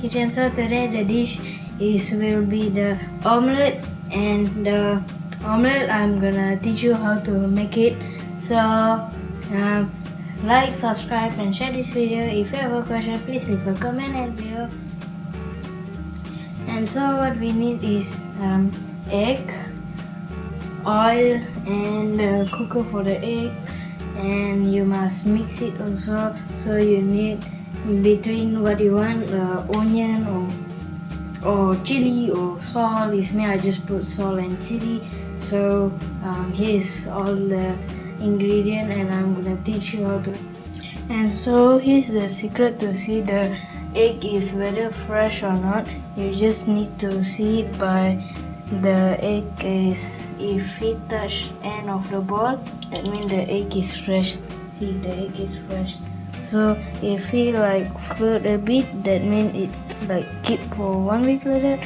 kitchen. So today the dish will be the omelet, and the omelet I'm gonna teach you how to make it. So like, subscribe and share this video. If you have a question, please leave a comment and below. And so what we need is egg, oil, and cooker for the egg, and you must mix it also. So you need between what you want, onion or chili or salt. Is me, I just put salt and chili. So here's all the ingredient, and I'm gonna teach you how to. And so here's the secret to see the egg is whether fresh or not. You just need to see it by the egg is, if it touch end of the ball, that means the egg is fresh. See, the egg is fresh. So if it like float a bit, that means it's like keep for 1 week like that.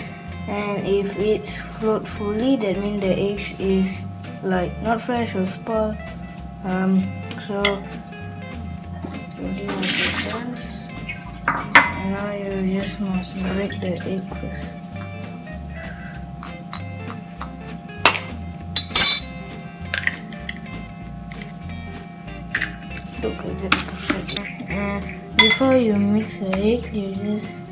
And if it float fully, that means the egg is like not fresh or spoiled. So really what it does. And now you just must break the egg first. Look at that perfect. And before you mix the egg, you just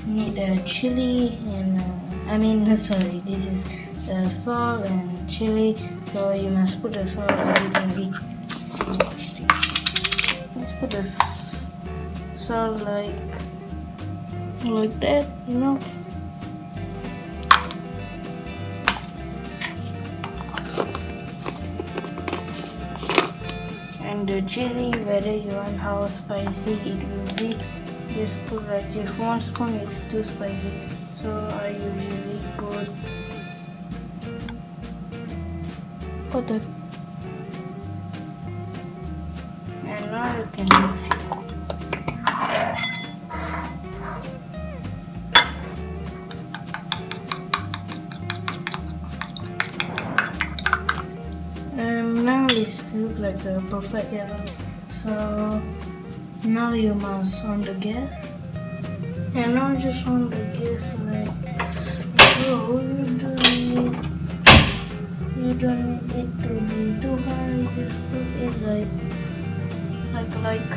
need a chili and sorry, this is the salt and chili. So you must put the salt everything. Just put the salt like that, you know. And the chili, whether you want how spicy it will be, just put like this. 1 spoon is too spicy, so I usually put quarter. And now you can mix it. Now it looks like a perfect yellow. So now you must on the gas, and now just on the gas like so. You don't need it to be too high. Just put it like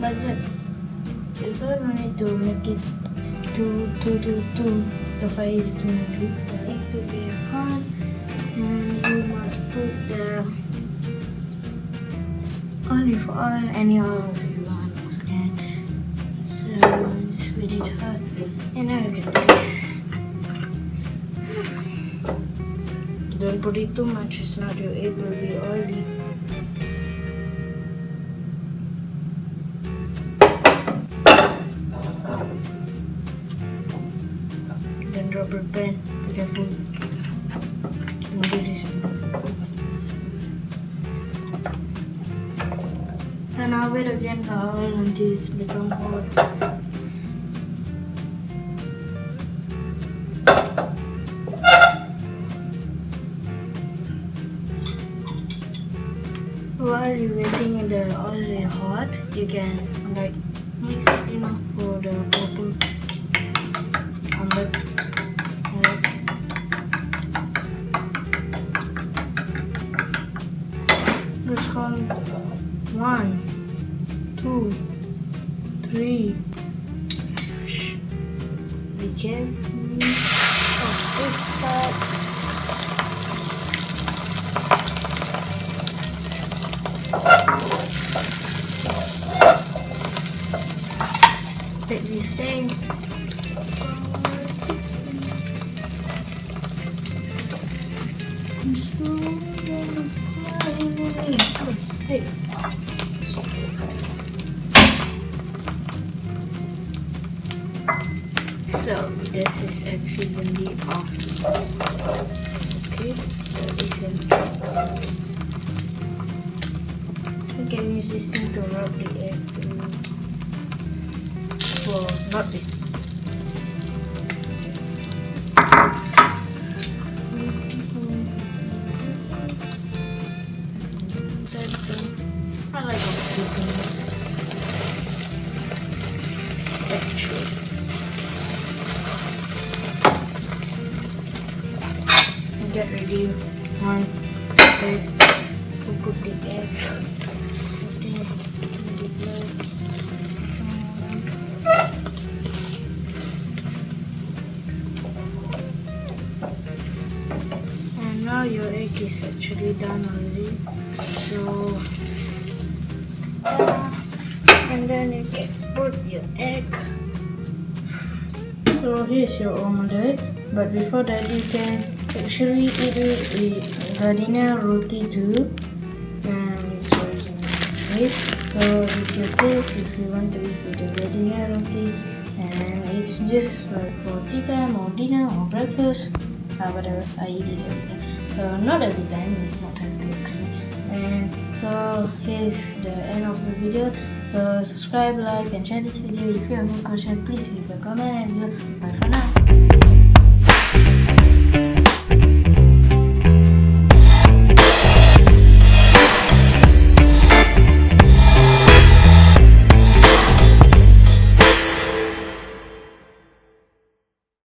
that. So I don't need to make it too. The fire is too big. I need to be hot. And you must put the olive oil, any oil if you want, okay? So just put it hot, and now you can put it. Don't put it too much, it's not your egg will be oily. Then rubber band, be careful. And I'll wait again the oil until it's become hot. While you're waiting the oil is hot, you can like mix it, you know, for the purple omelet. Just count 1, 2, 3. Be careful of this part. Take the same. Hey. So this is accidentally off. Okay, that isn't. You can use this thing to rub the egg for not this thing. I like it. get ready one plate to put the egg. And now your egg is actually done already. So and then you can put your egg. So here's your omelette. But before that, you can actually eat it with gardenia roti too. And it's original. So it's your taste if you want to eat with the gardenia roti. And it's just like for tea time or dinner or breakfast. Whatever, I eat it every time. So not every time, it's not healthy actually. And so here's the end of the video. So subscribe, like and share this video. If you have any question, please leave a comment and bye for now.